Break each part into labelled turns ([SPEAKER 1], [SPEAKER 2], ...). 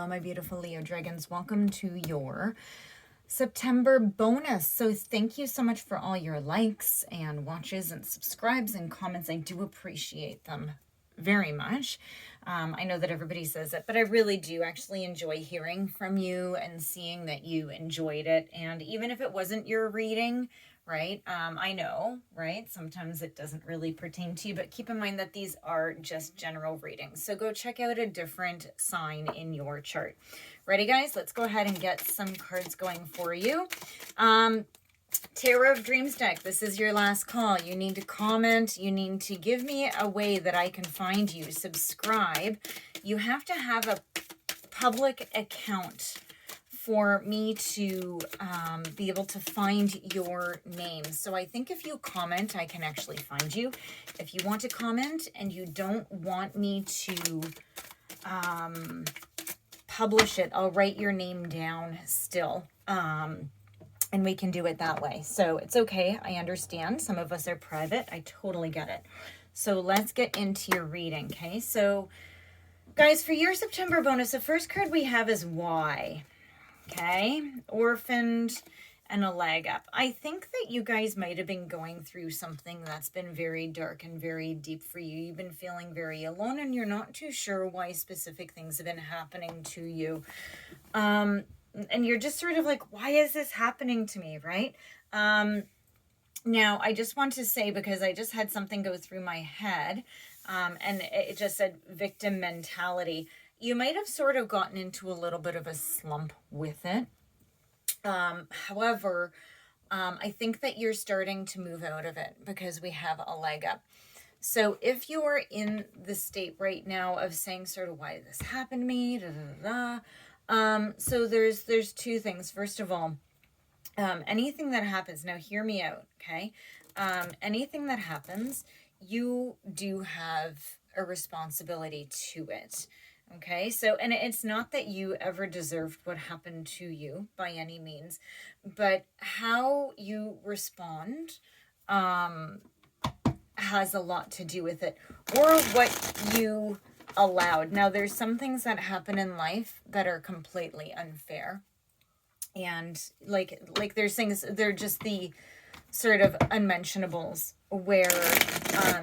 [SPEAKER 1] Hello, my beautiful Leo Dragons. Welcome to your September bonus. So thank you so much for all your likes and watches and subscribes and comments. I do appreciate them very much. I know that everybody says it, but I really do actually enjoy hearing from you and seeing that you enjoyed it. And even if it wasn't your reading, right? I know, right? Sometimes it doesn't really pertain to you, but keep in mind that these are just general readings. So go check out a different sign in your chart. Ready, guys? Let's go ahead and get some cards going for you. Tarot of Dreams deck, this is your last call. You need to comment. You need to give me a way that I can find you. Subscribe. You have to have a public account for me to be able to find your name. So I think if you comment, I can actually find you. If you want to comment and you don't want me to publish it, I'll write your name down still. And we can do it that way. So it's okay. I understand. Some of us are private. I totally get it. So let's get into your reading, okay? So, guys, for your September bonus, the first card we have is Why. Okay? Orphaned and a leg up. I think that you guys might have been going through something that's been very dark and very deep for you. You've been feeling very alone and you're not too sure why specific things have been happening to you. And you're just sort of like, why is this happening to me, right? Now, I just want to say, because I just had something go through my head, and it just said victim mentality. You might have sort of gotten into a little bit of a slump with it. However, I think that you're starting to move out of it because we have a leg up. So if you're in the state right now of saying sort of, why did this happen to me, so there's two things. First of all, anything that happens, now hear me out, okay? Anything that happens, you do have a responsibility to it, okay? So, and it's not that you ever deserved what happened to you by any means, but how you respond, has a lot to do with it, or what you allowed. Now, there's some things that happen in life that are completely unfair. And like there's things, they're just the sort of unmentionables where,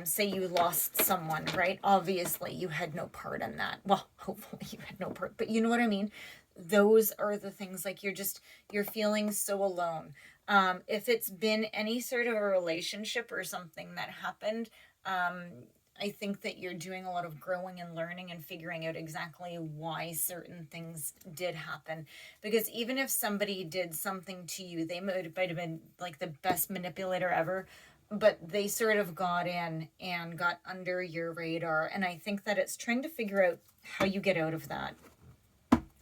[SPEAKER 1] say you lost someone, right? Obviously, you had no part in that. Well, hopefully you had no part, but you know what I mean? Those are the things, like you're feeling so alone. If it's been any sort of a relationship or something that happened, I think that you're doing a lot of growing and learning and figuring out exactly why certain things did happen. Because even if somebody did something to you, they might have been like the best manipulator ever, but they sort of got in and got under your radar. And I think that it's trying to figure out how you get out of that.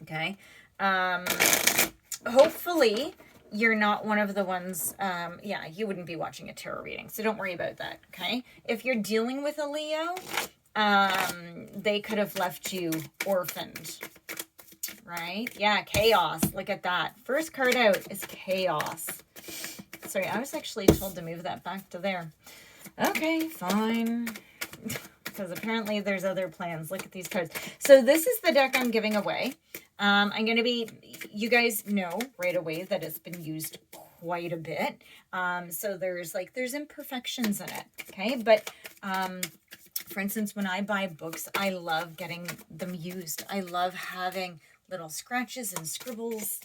[SPEAKER 1] Okay. Hopefully you're not one of the ones, yeah, you wouldn't be watching a tarot reading, so don't worry about that, okay? If you're dealing with a Leo, they could have left you orphaned, right? Yeah, chaos. Look at that. First card out is chaos. Sorry, I was actually told to move that back to there. Okay, fine. Because apparently there's other plans. Look at these cards. So this is the deck I'm giving away. I'm going to be, you guys know right away that it's been used quite a bit. So there's imperfections in it. Okay. But, for instance, when I buy books, I love getting them used. I love having little scratches and scribbles,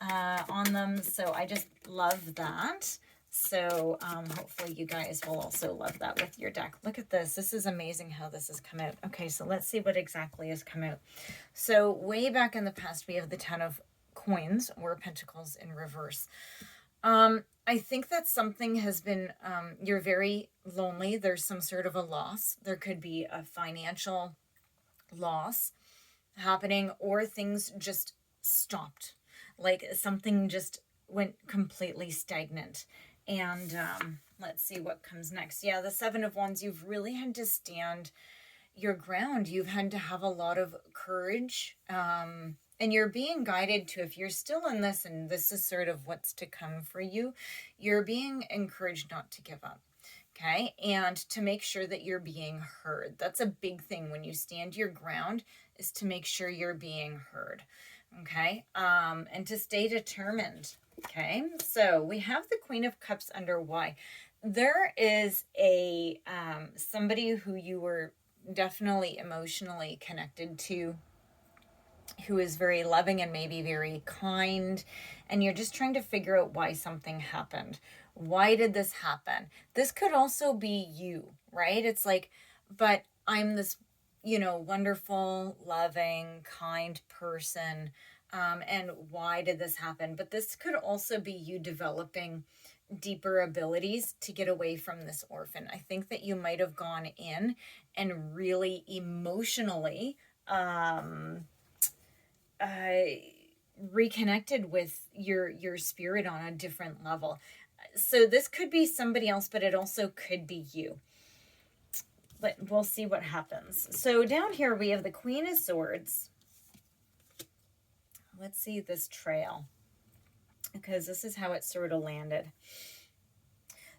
[SPEAKER 1] on them. So I just love that. So hopefully you guys will also love that with your deck. Look at this. This is amazing how this has come out. Okay, so let's see what exactly has come out. So way back in the past, we have the 10 of Coins or Pentacles in reverse. I think that something has been, you're very lonely. There's some sort of a loss. There could be a financial loss happening, or things just stopped. Like something just went completely stagnant. And let's see what comes next. Yeah, the 7 of Wands, you've really had to stand your ground. You've had to have a lot of courage. And you're being guided to, if you're still in this and this is sort of what's to come for you, you're being encouraged not to give up. Okay, and to make sure that you're being heard. That's a big thing when you stand your ground. is to make sure you're being heard. Okay. And to stay determined. Okay. So we have the Queen of Cups under why. There is a, somebody who you were definitely emotionally connected to, who is very loving and maybe very kind, and you're just trying to figure out why something happened. Why did this happen? This could also be you, right? It's like, but I'm this, wonderful, loving, kind person. And why did this happen? But this could also be you developing deeper abilities to get away from this orphan. I think that you might have gone in and really emotionally, reconnected with your spirit on a different level. So this could be somebody else, but it also could be you. But we'll see what happens. So down here we have the Queen of Swords. Let's see this trail, because this is how it sort of landed.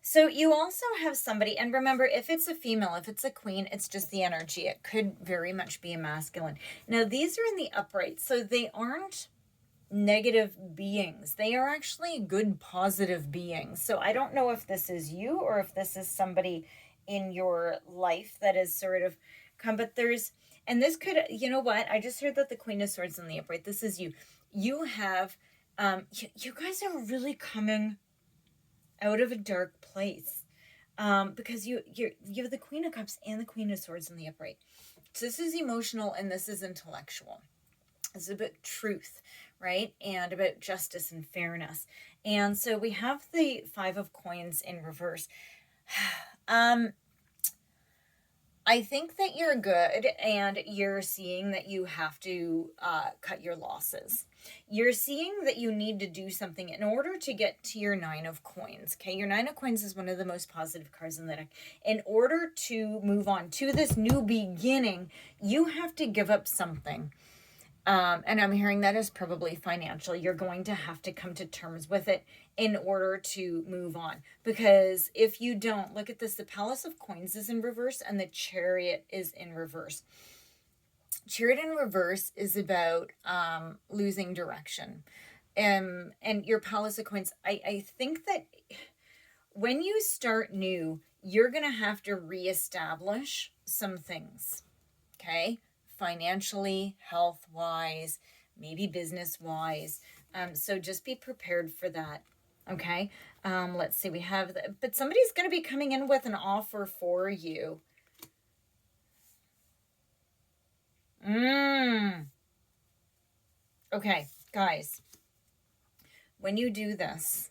[SPEAKER 1] So you also have somebody, and remember, if it's a female, if it's a queen, it's just the energy. It could very much be a masculine. Now, these are in the upright, so they aren't negative beings. They are actually good, positive beings. So I don't know if this is you or if this is somebody in your life that is sort of come, but there's, and this could, you know what? I just heard that the Queen of Swords in the upright, this is you. You have, you guys are really coming out of a dark place, because you have the Queen of Cups and the Queen of Swords in the upright. So this is emotional and this is intellectual. It's about truth, right? And about justice and fairness. And so we have the Five of Coins in reverse. I think that you're good, and you're seeing that you have to cut your losses. You're seeing that you need to do something in order to get to your Nine of Coins. Okay, your Nine of Coins is one of the most positive cards in the deck. In order to move on to this new beginning, you have to give up something. And I'm hearing that is probably financial. You're going to have to come to terms with it in order to move on. Because if you don't, look at this, the Palace of Coins is in reverse and the Chariot is in reverse. Chariot in reverse is about losing direction. And your Palace of Coins, I think that when you start new, you're going to have to reestablish some things. Okay? Financially, health-wise, maybe business-wise. So just be prepared for that. Okay. Let's see. We have, but somebody's going to be coming in with an offer for you. Okay, guys. When you do this,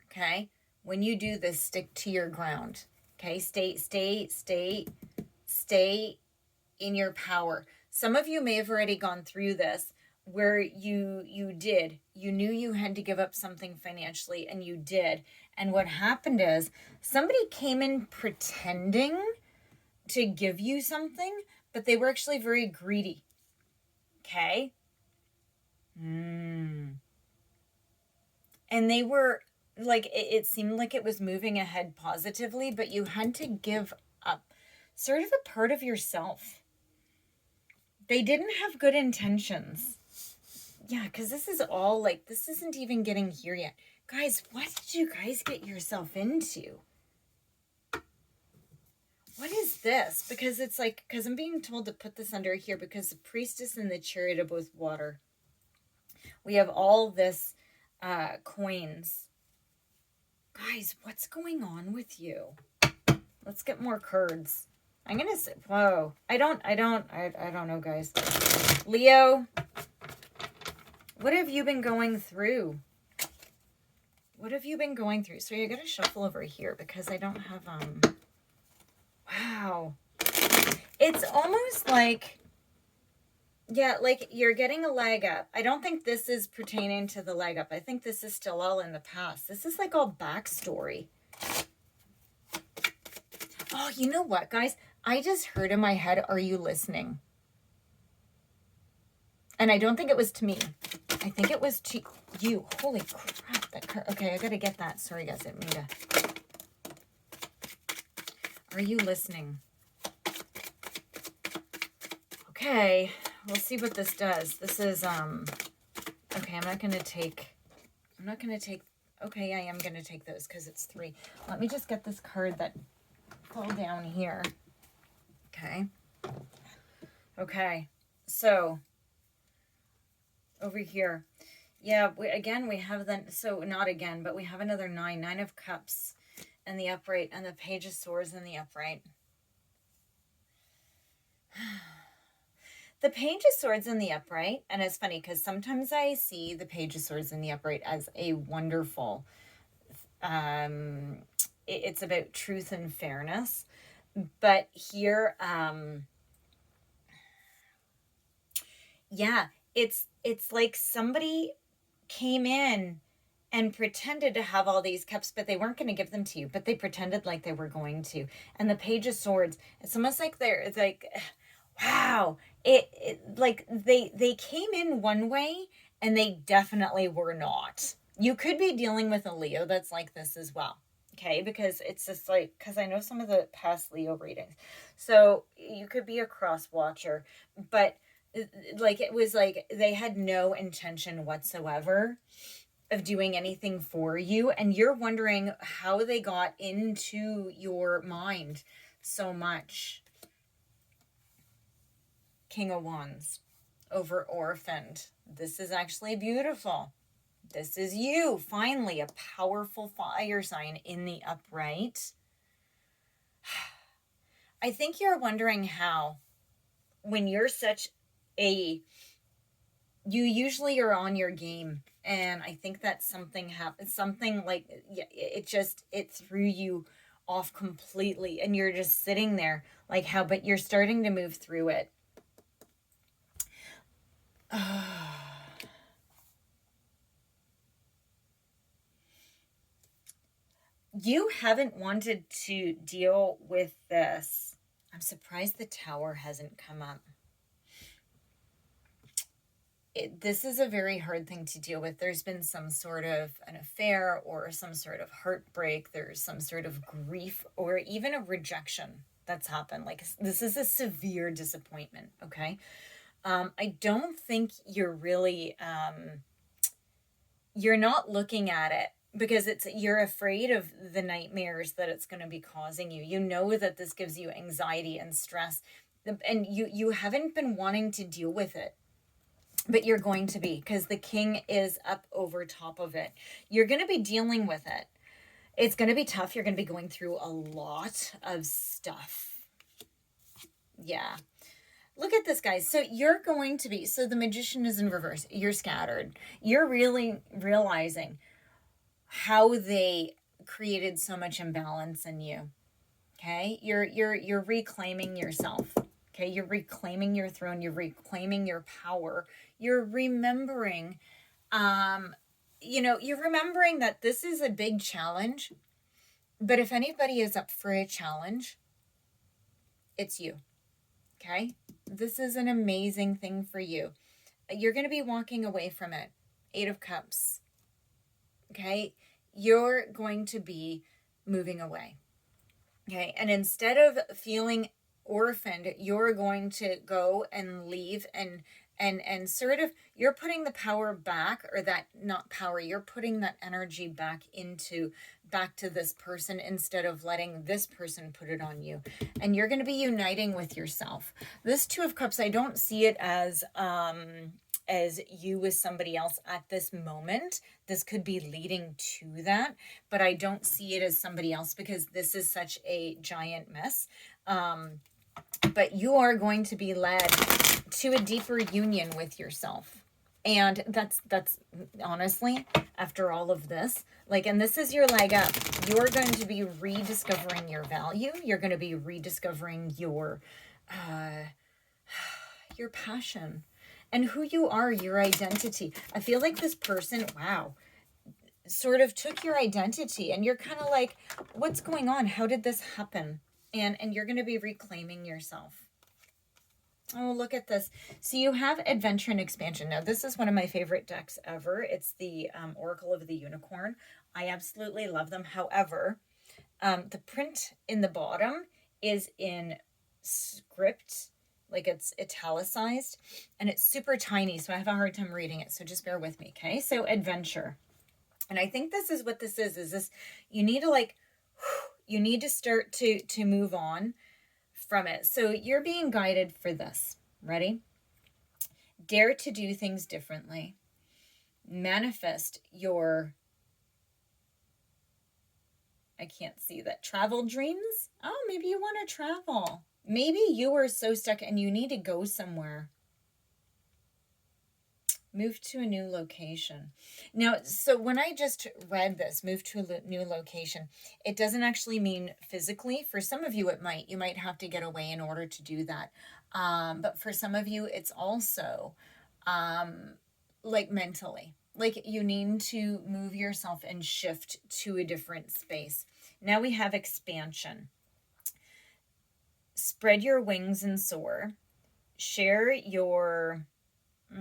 [SPEAKER 1] okay, when you do this, stick to your ground. Okay, stay in your power. Some of you may have already gone through this, where you knew you had to give up something financially, and you did. And what happened is somebody came in pretending to give you something, but they were actually very greedy. Okay? And they were like, it seemed like it was moving ahead positively, but you had to give up sort of a part of yourself. They didn't have good intentions. Yeah, because this is all like, this isn't even getting here yet. Guys, what did you guys get yourself into? What is this? Because it's like, because I'm being told to put this under here because the Priestess and the Chariot are both water. We have all this coins. Guys, what's going on with you? Let's get more cards. I'm going to say, whoa. I don't know, guys. Leo, what have you been going through? What have you been going through? So you got to shuffle over here because I don't have, wow. It's almost like, yeah, like you're getting a leg up. I don't think this is pertaining to the leg up. I think this is still all in the past. This is like all backstory. Oh, you know what, guys? I just heard in my head, are you listening? And I don't think it was to me. I think it was to you. Holy crap. That card. Okay, I got to get that. Sorry, guys. I didn't mean to. Are you listening? Okay. we'll see what this does. This is, okay, I'm not going to take, okay, I am going to take those because it's 3. Let me just get this card that fell down here. Okay. Okay. So, over here. Yeah, we have so not again, but we have another 9. 9 of Cups in the upright and the Page of Swords in the upright. The Page of Swords in the upright, and it's funny because sometimes I see the Page of Swords in the upright as a wonderful, it's about truth and fairness. But here, yeah, it's like somebody came in and pretended to have all these cups, but they weren't going to give them to you, but they pretended like they were going to. And the Page of Swords, it's almost like it's like, wow, it like they came in one way and they definitely were not. You could be dealing with a Leo that's like this as well. Okay, because it's just like, because I know some of the past Leo readings. So you could be a cross watcher, but like it was like they had no intention whatsoever of doing anything for you, and you're wondering how they got into your mind so much. King of Wands over Orphaned. This is actually beautiful. This is you, finally, a powerful fire sign in the upright. I think you're wondering how, when you're such a, you usually are on your game, and I think that something happened, something like, it threw you off completely, and you're just sitting there like how, but you're starting to move through it. You haven't wanted to deal with this. I'm surprised the Tower hasn't come up. This is a very hard thing to deal with. There's been some sort of an affair or some sort of heartbreak. There's some sort of grief or even a rejection that's happened. Like, this is a severe disappointment, okay? I don't think you're really, you're not looking at it because you're afraid of the nightmares that it's going to be causing you. You know that this gives you anxiety and stress, and you haven't been wanting to deal with it, but you're going to be, because the King is up over top of it. You're going to be dealing with it. It's going to be tough. You're going to be going through a lot of stuff. Yeah. Look at this, guys. So you're going to be, so the Magician is in reverse. You're scattered. You're really realizing how they created so much imbalance in you. Okay? You're reclaiming yourself. Okay? You're reclaiming your throne. You're reclaiming your power. You're remembering, you're remembering that this is a big challenge. But if anybody is up for a challenge, it's you. Okay? This is an amazing thing for you. You're going to be walking away from it. 8 of Cups. Okay? You're going to be moving away. Okay? And instead of feeling orphaned, you're going to go and leave and sort of, you're putting the power back, or that, not power, you're putting that energy back to this person instead of letting this person put it on you. And you're going to be uniting with yourself. This 2 of Cups, I don't see it as you with somebody else at this moment. This could be leading to that, but I don't see it as somebody else because this is such a giant mess. But you are going to be led to a deeper union with yourself. And that's honestly, after all of this, like, and this is your leg up. You're going to be rediscovering your value. You're going to be rediscovering your passion and who you are, your identity. I feel like this person, wow, sort of took your identity, and you're kind of like, what's going on? How did this happen? And you're going to be reclaiming yourself. Oh, look at this. So you have Adventure and Expansion. Now, this is one of my favorite decks ever. It's the Oracle of the Unicorn. I absolutely love them. However, the print in the bottom is in script like it's italicized, and it's super tiny, so I have a hard time reading it, so just bear with me, okay? So adventure. And I think this is what this is this, you need to like, you need to start to move on from it. So you're being guided for this. Ready? Dare to do things differently. Manifest your, I can't see that, travel dreams. Oh, maybe you want to travel. Maybe you are so stuck and you need to go somewhere. Move to a new location. Now, so when I just read this, move to a new location, it doesn't actually mean physically. For some of you, it might. You might have to get away in order to do that. But for some of you, it's also like mentally. Like you need to move yourself and shift to a different space. Now we have expansion. Spread your wings and soar. Share your... I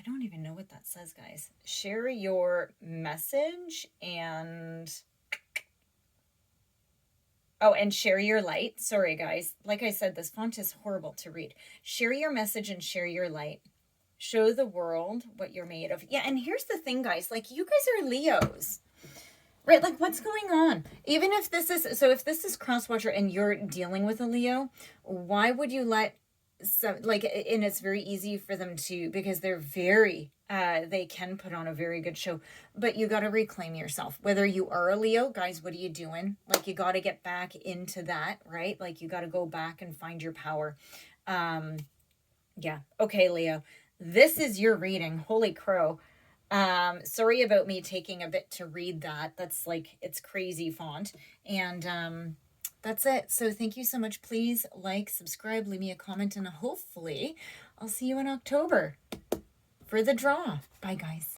[SPEAKER 1] don't even know what that says, guys. Share your message and... Oh, and share your light. Sorry, guys. Like I said, this font is horrible to read. Share your message and share your light. Show the world what you're made of. Yeah, and here's the thing, guys. Like, you guys are Leos. Right, like what's going on? Even if this is, so if this is Crosswatcher and you're dealing with a Leo, why would you let some, like, and it's very easy for them to, because they're very, they can put on a very good show, but you got to reclaim yourself. Whether you are a Leo, guys, what are you doing? Like, you got to get back into that, right? Like, you got to go back and find your power. Yeah. Okay, Leo, this is your reading. Holy crow. Sorry about me taking a bit to read that. That's like, it's crazy font. And that's it. So thank you so much. Please like, subscribe, leave me a comment, and hopefully I'll see you in October for the draw. Bye, guys.